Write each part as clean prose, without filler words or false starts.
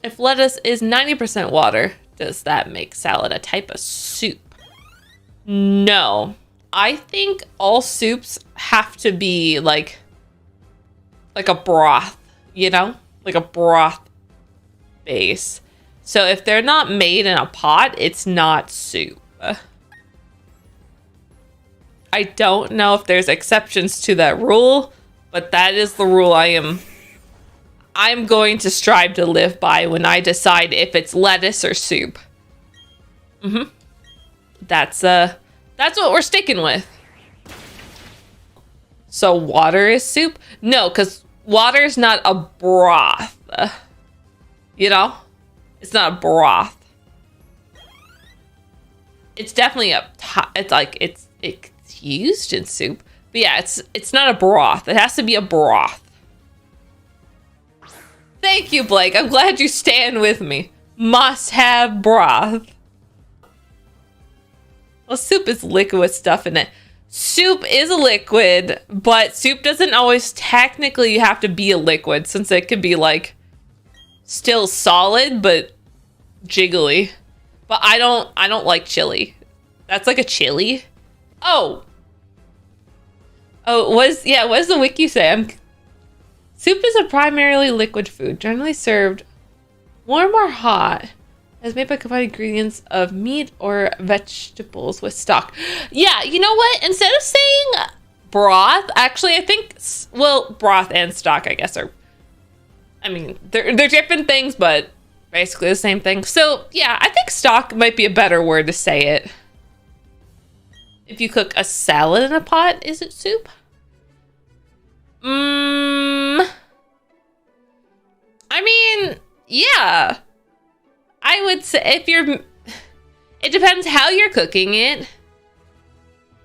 If lettuce is 90% water, does that make salad a type of soup? No. I think all soups have to be like a broth, you know? Like a broth base. So if they're not made in a pot, it's not soup. I don't know if there's exceptions to that rule, but that is the rule I'm going to strive to live by when I decide if it's lettuce or soup. That's what we're sticking with. So water is soup? No, because water is not a broth. You know? It's not a broth. It's definitely it's used in soup. But yeah, it's not a broth. It has to be a broth. Thank you, Blake. I'm glad you stand with me. Must have broth. Well, soup is liquid with stuff in it. Soup is a liquid, but soup doesn't always technically have to be a liquid, since it can be like still solid but jiggly. But I don't like chili. That's like a chili. Oh, what does the wiki say? Soup is a primarily liquid food, generally served warm or hot, as made by combining ingredients of meat or vegetables with stock. Yeah, you know what? Instead of saying broth, actually, I think, well, broth and stock, I guess, they're different things, but basically the same thing. So, yeah, I think stock might be a better word to say it. If you cook a salad in a pot, is it soup? Yeah. I would say it depends how you're cooking it.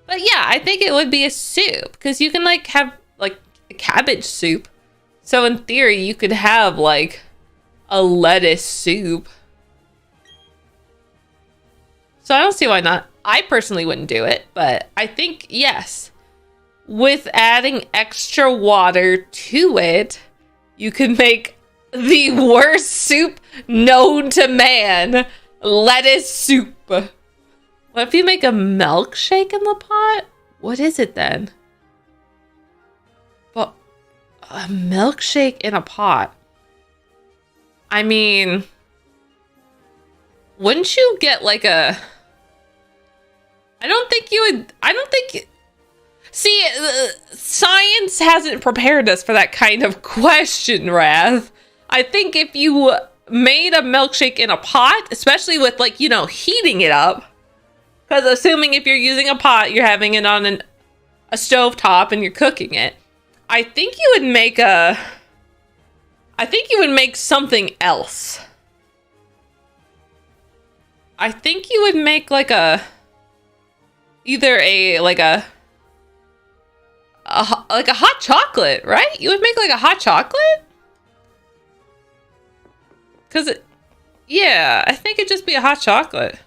But yeah, I think it would be a soup, because you can like have like a cabbage soup. So in theory, you could have like a lettuce soup. So I don't see why not. I personally wouldn't do it, but I think yes. With adding extra water to it, you can make the worst soup known to man. Lettuce soup. What if you make a milkshake in the pot? What is it then? But a milkshake in a pot. I mean, wouldn't you get like a... See, science hasn't prepared us for that kind of question, Wrath. I think if you made a milkshake in a pot, especially with like, you know, heating it up, because assuming if you're using a pot, you're having it on a stove top and you're cooking it, I think you would make something else. I think you would make like either a hot chocolate, right? You would make like a hot chocolate? Yeah, I think it'd just be a hot chocolate.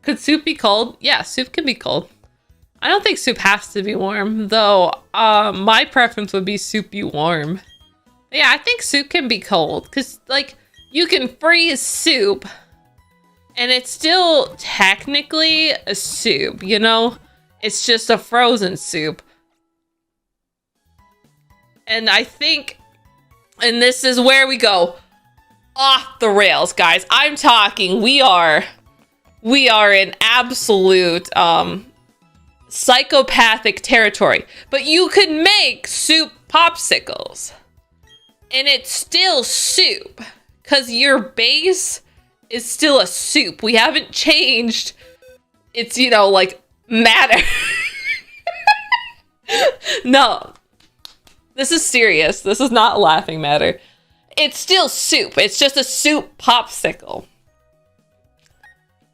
Could soup be cold? Yeah, soup can be cold. I don't think soup has to be warm, though. My preference would be soup be warm. Yeah, I think soup can be cold, because like you can freeze soup and it's still technically a soup, you know? It's just a frozen soup. And I think, and this is where we go off the rails, guys. I'm talking, we are in absolute psychopathic territory. But you could make soup popsicles and it's still soup, because your base is still a soup. We haven't changed its, you know, like matter. No. This is serious. This is not laughing matter. It's still soup. It's just a soup popsicle.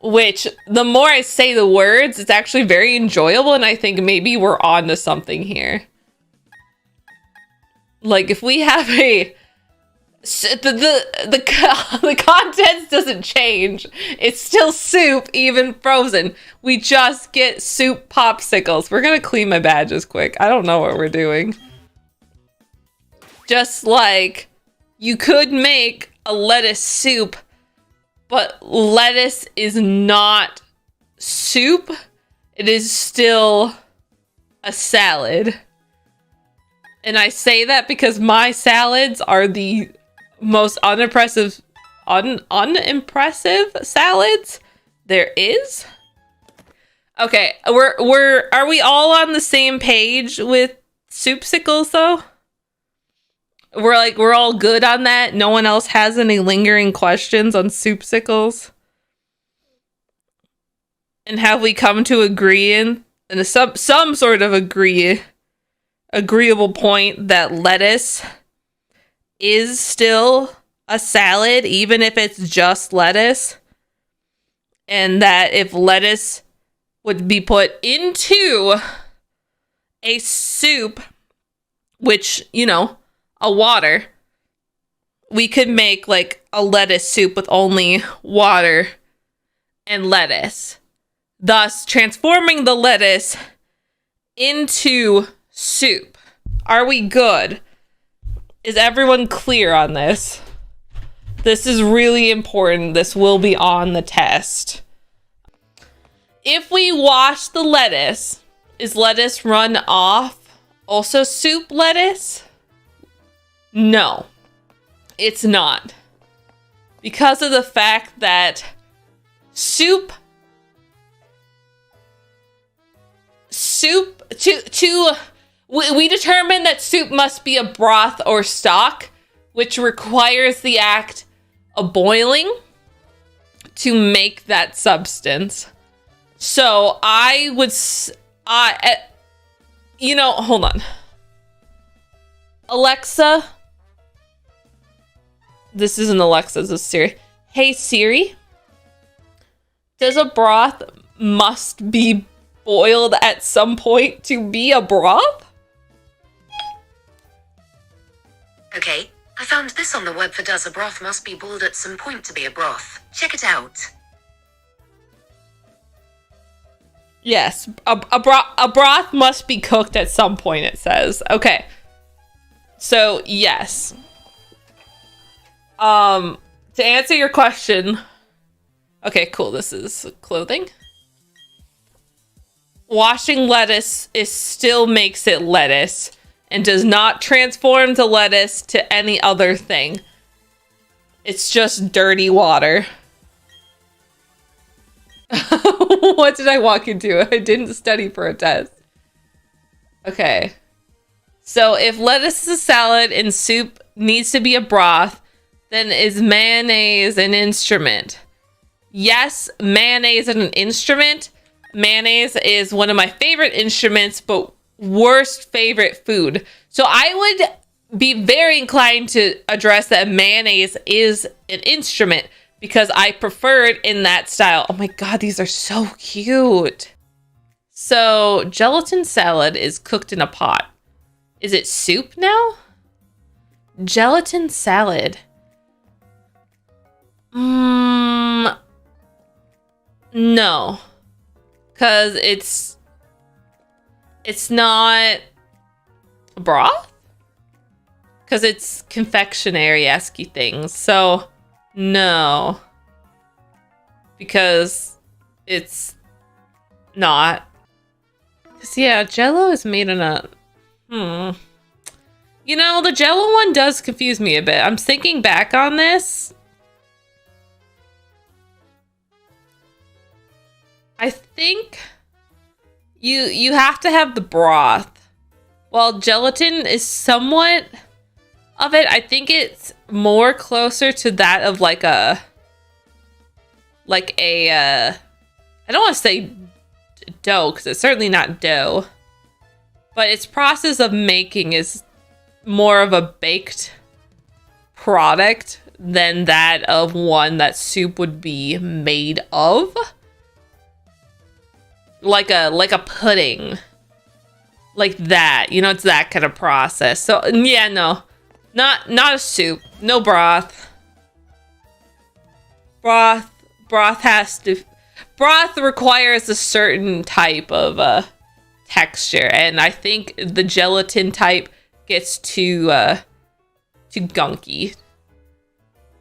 Which, the more I say the words, it's actually very enjoyable, and I think maybe we're on to something here. Like, if we have the contents doesn't change. It's still soup, even frozen. We just get soup popsicles. We're gonna clean my badges quick. I don't know what we're doing. Just like you could make a lettuce soup, but lettuce is not soup. It is still a salad. And I say that because my salads are the most unimpressive salads there is. Okay, are we all on the same page with soupsicles though? We're all good on that. No one else has any lingering questions on soupsicles. And have we come to agree in some sort of agreeable point that lettuce is still a salad, even if it's just lettuce? And that if lettuce would be put into a soup, which, you know, a water, we could make like a lettuce soup with only water and lettuce, thus transforming the lettuce into soup. Are we good? Is everyone clear on this? This is really important. This will be on the test. If we wash the lettuce, is lettuce run off also soup lettuce? No, it's not. Because of the fact that we determined that soup must be a broth or stock, which requires the act of boiling to make that substance. So I would, hold on. Alexa, this isn't Alexa, this is Siri. Hey Siri, does a broth must be boiled at some point to be a broth? Okay, I found this on the web for does a broth must be boiled at some point to be a broth. Check it out. Yes, a broth must be cooked at some point, it says. Okay. So, yes. To answer your question. Okay, cool. This is clothing. Washing lettuce still makes it lettuce and does not transform the lettuce to any other thing. It's just dirty water. What did I walk into? I didn't study for a test. Okay. So if lettuce is a salad and soup needs to be a broth, then is mayonnaise an instrument? Yes, mayonnaise is an instrument. Mayonnaise is one of my favorite instruments, but worst favorite food. So I would be very inclined to address that mayonnaise is an instrument, because I prefer it in that style. Oh my god, these are so cute. So, gelatin salad is cooked in a pot. Is it soup now? Gelatin salad. No. Because it's not a broth? Because it's confectionery-esque things. So, no. Because it's not. Because, yeah, Jell-O is made in a... You know, the Jell-O one does confuse me a bit. I'm thinking back on this. I think you have to have the broth. While gelatin is somewhat of it, I think it's more closer to that of I don't want to say dough, because it's certainly not dough. But its process of making is more of a baked product than that of one that soup would be made of. Like a pudding. Like that. You know, it's that kind of process. So, yeah, no. Not a soup. No broth. Broth requires a certain type of texture, and I think the gelatin type gets too gunky.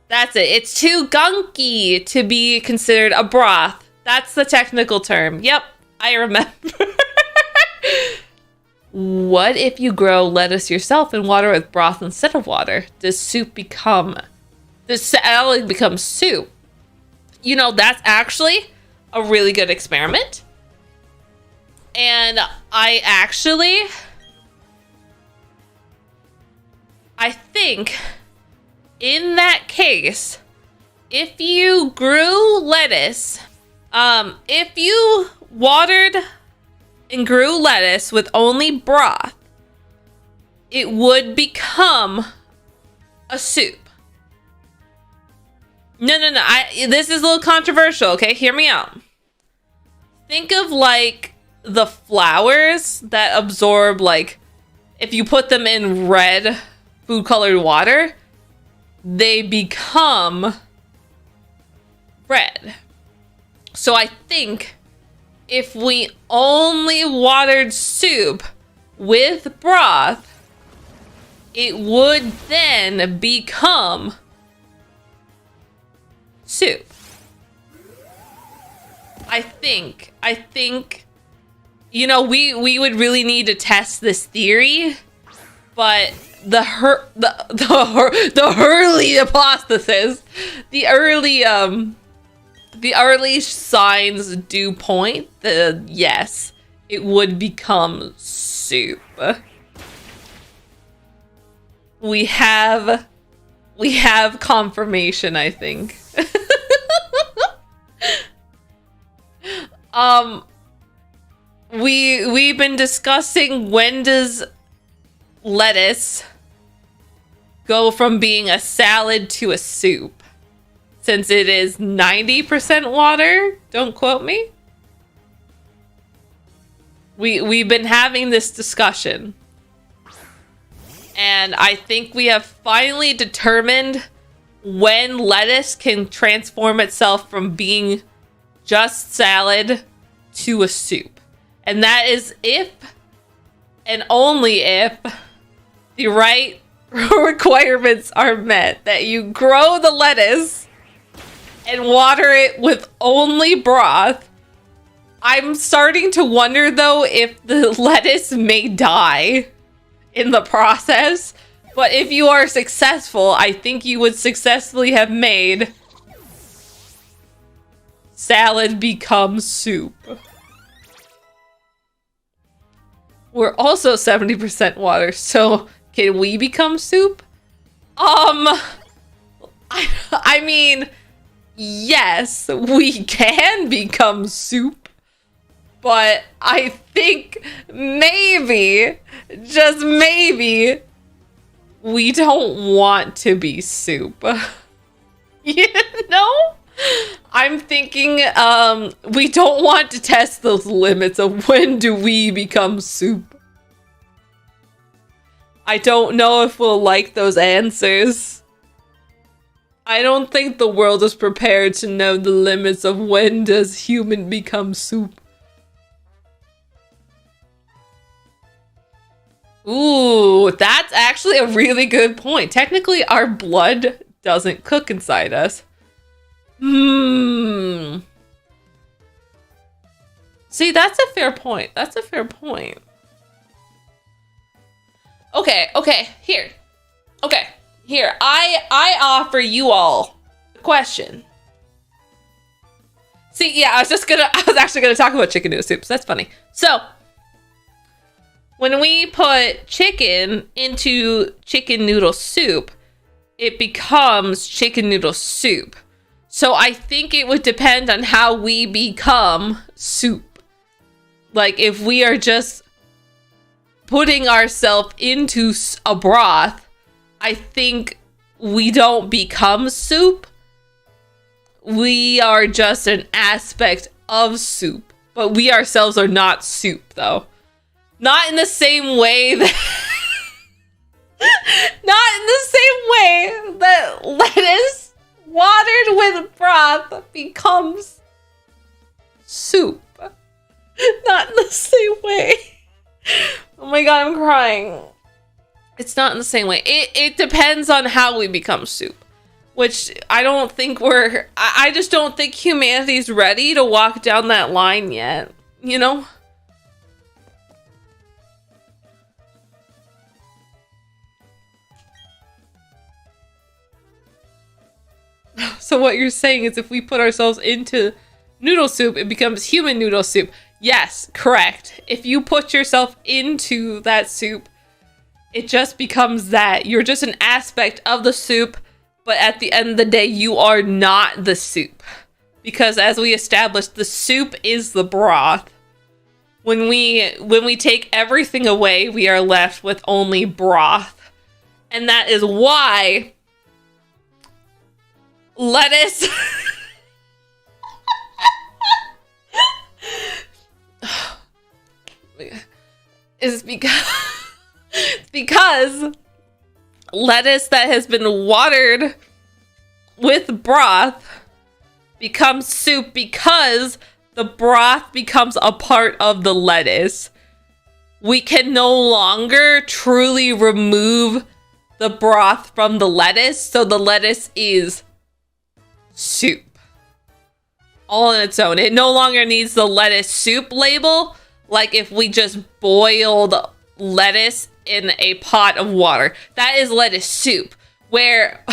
That's it. It's too gunky to be considered a broth. That's the technical term. Yep, I remember. What if you grow lettuce yourself and water with broth instead of water? Does salad become soup? You know, that's actually a really good experiment. And I think in that case, if you grew lettuce, if you watered and grew lettuce with only broth, it would become a soup. No. This is a little controversial, okay? Hear me out. Think of like the flowers that absorb, like, if you put them in red food colored water, they become red. So I think if we only watered soup with broth, it would then become soup. I think, you know, we would really need to test this theory, but the early hypothesis, the early signs do point that yes, it would become soup. We have confirmation, I think. We've been discussing, when does lettuce go from being a salad to a soup? Since it is 90% water, don't quote me. We've been having this discussion. And I think we have finally determined when lettuce can transform itself from being just salad to a soup. And that is if, and only if, the right requirements are met. That you grow the lettuce and water it with only broth. I'm starting to wonder, though, if the lettuce may die in the process. But if you are successful, I think you would successfully have made salad become soup. We're also 70% water, so can we become soup? I mean, yes, we can become soup, but I think maybe, just maybe, we don't want to be soup. You know? I'm thinking we don't want to test those limits of when do we become soup. I don't know if we'll like those answers. I don't think the world is prepared to know the limits of when does human become soup. Ooh, that's actually a really good point. Technically, our blood doesn't cook inside us. See, that's a fair point. That's a fair point. Okay, here. I offer you all a question. See, yeah, I was actually gonna talk about chicken noodle soups. That's funny. So, when we put chicken into chicken noodle soup, it becomes chicken noodle soup. So I think it would depend on how we become soup. Like, if we are just putting ourselves into a broth, I think we don't become soup. We are just an aspect of soup. But we ourselves are not soup, though. Not in the same way that... not in the same way that lettuce watered with broth becomes soup. Not in the same way. Oh my god, I'm crying. It's not in the same way. It depends on how we become soup. which I don't think I just don't think humanity's ready to walk down that line yet, you know? So what you're saying is if we put ourselves into noodle soup, it becomes human noodle soup. Yes, correct. If you put yourself into that soup, it just becomes that. You're just an aspect of the soup, but at the end of the day, you are not the soup. Because as we established, the soup is the broth. When we take everything away, we are left with only broth. And that is why lettuce is because lettuce that has been watered with broth becomes soup because the broth becomes a part of the lettuce. We can no longer truly remove the broth from the lettuce, so the lettuce is soup all on its own. It no longer needs the lettuce soup label, like if we just boiled lettuce in a pot of water. That is lettuce soup, where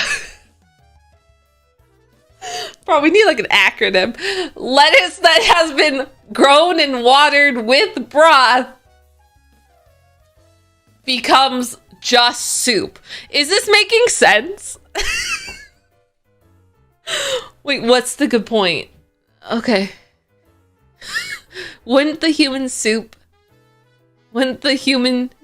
bro, we need like an acronym. Lettuce that has been grown and watered with broth becomes just soup. Is this making sense? Wait, what's the good point? Okay. Wouldn't the human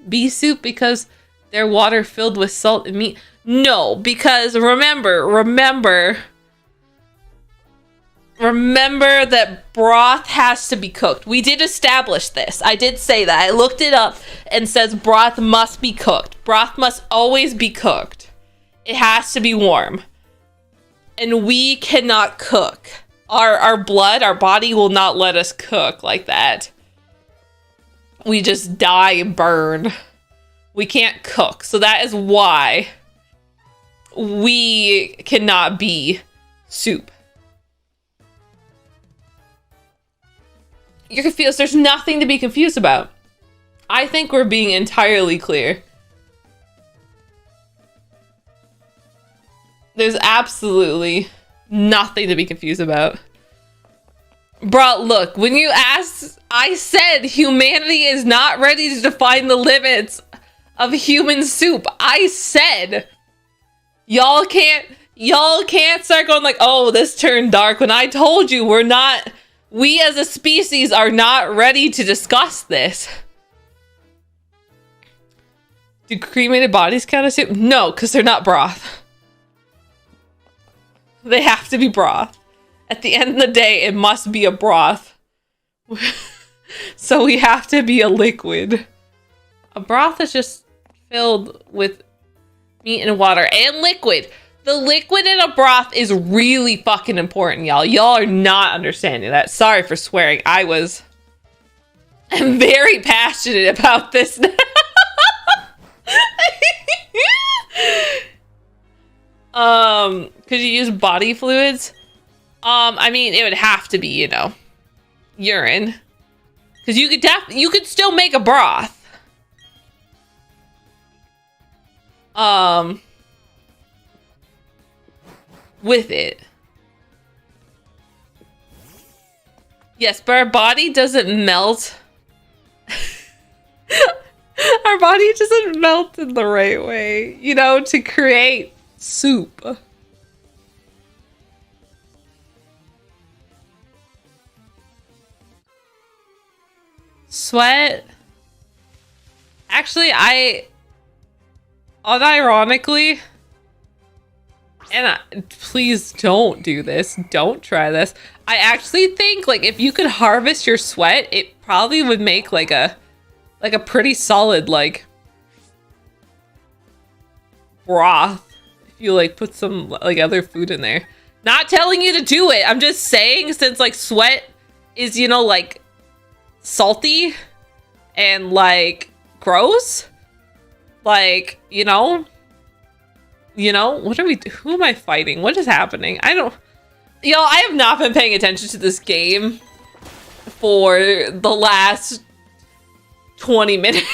be soup because they're water filled with salt and meat? No, because remember that broth has to be cooked. We did establish this. I did say that. I looked it up and says broth must be cooked. Broth must always be cooked. It has to be warm. And we cannot cook. Our blood, our body will not let us cook like that. We just die and burn. We can't cook. So that is why we cannot be soup. You're confused. There's nothing to be confused about. I think we're being entirely clear. There's absolutely nothing to be confused about. Bro, look, when you asked, I said humanity is not ready to define the limits of human soup. I said, y'all can't start going like, oh, this turned dark, when I told you we as a species are not ready to discuss this. Do cremated bodies count as soup? No, because they're not broth. They have to be broth. At the end of the day, it must be a broth. So we have to be a liquid. A broth is just filled with meat and water and liquid. The liquid in a broth is really fucking important, y'all. Y'all are not understanding that. Sorry for swearing. I'm very passionate about this now. Could you use body fluids? I mean, it would have to be, urine. Because you could still make a broth. With it. Yes, but our body doesn't melt. Our body doesn't melt in the right way, to create soup. Sweat. Actually, unironically, and please don't do this. Don't try this. I actually think, if you could harvest your sweat, it probably would make, a pretty solid, broth. If you, put some, other food in there. Not telling you to do it. I'm just saying, since, sweat is, salty and, gross. You know, what are we, who am I fighting? What is happening? Y'all, I have not been paying attention to this game for the last 20 minutes.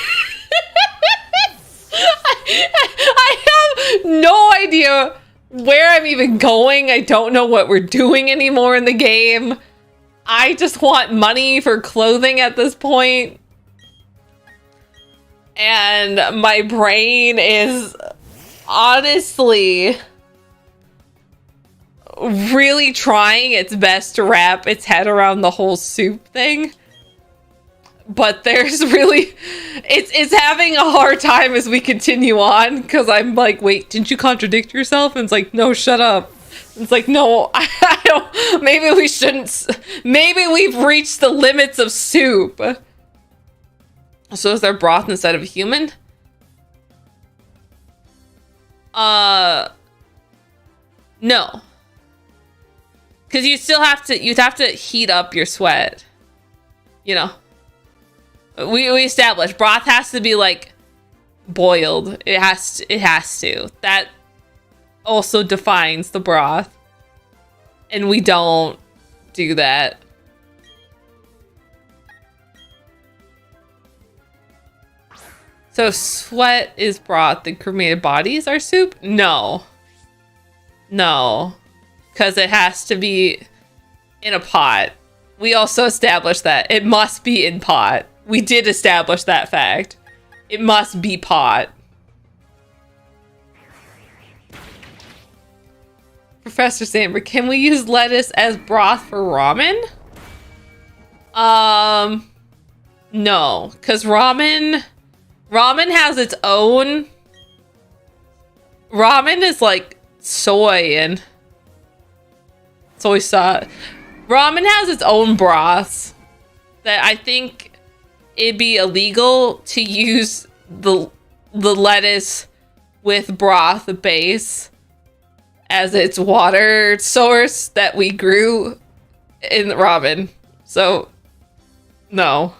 I have no idea where I'm even going. I don't know what we're doing anymore in the game. I just want money for clothing at this point. And my brain is honestly really trying its best to wrap its head around the whole soup thing. But there's really, it's having a hard time as we continue on, because I'm like, wait, didn't you contradict yourself? And it's like, no, shut up. It's like, no, I don't, maybe we shouldn't, maybe we've reached the limits of soup. So is there broth instead of human? No. Because you still have to, you'd have to heat up your sweat. You know. We established broth has to be like boiled. It has to. That also defines the broth. And we don't do that. So sweat is broth and cremated bodies are soup? No. No. Because it has to be in a pot. We also established that it must be in pot. We did establish that fact. It must be pot. Professor Zamber, can we use lettuce as broth for ramen? No, because ramen has its own. Ramen is like soy and soy sauce. Ramen has its own broths that I think it'd be illegal to use the lettuce with broth base as its water source that we grew in ramen. So, no.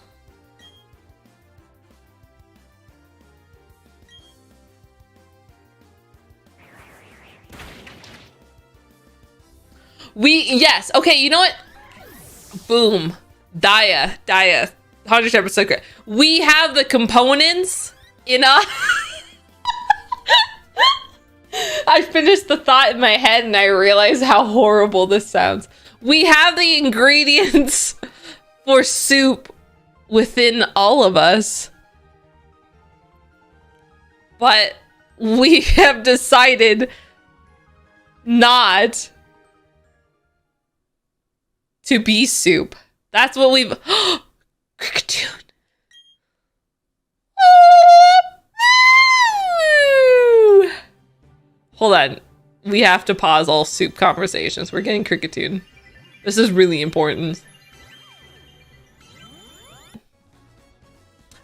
Yes, okay, you know what? Boom. Daya. 110% correct. We have the components in a... I finished the thought in my head and I realized how horrible this sounds. We have the ingredients for soup within all of us. But we have decided not to be soup. That's what we've... Cricketune. Hold on. We have to pause all soup conversations. We're getting Cricketune. This is really important.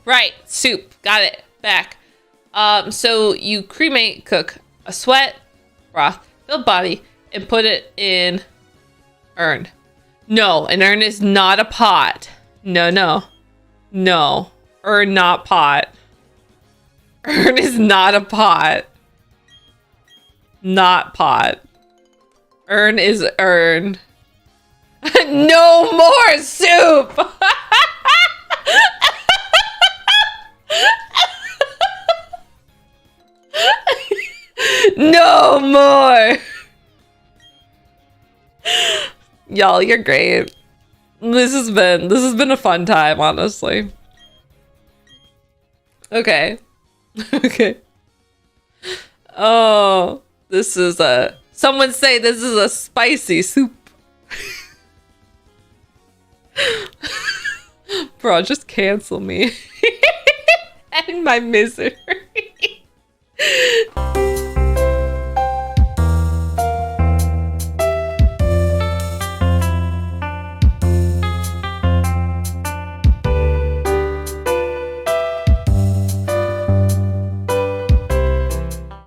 Right. Soup. Got it. Back. So you cremate, cook a sweat, broth, filled body, and put it in urn. No, an urn is not a pot. No. Urn, not pot. Urn is not a pot. Not pot. Urn is urn. No more soup! No more! Y'all, you're great. This has been a fun time, honestly. Okay. Okay. Oh, this is someone say this is a spicy soup. Bro, just cancel me. And my misery.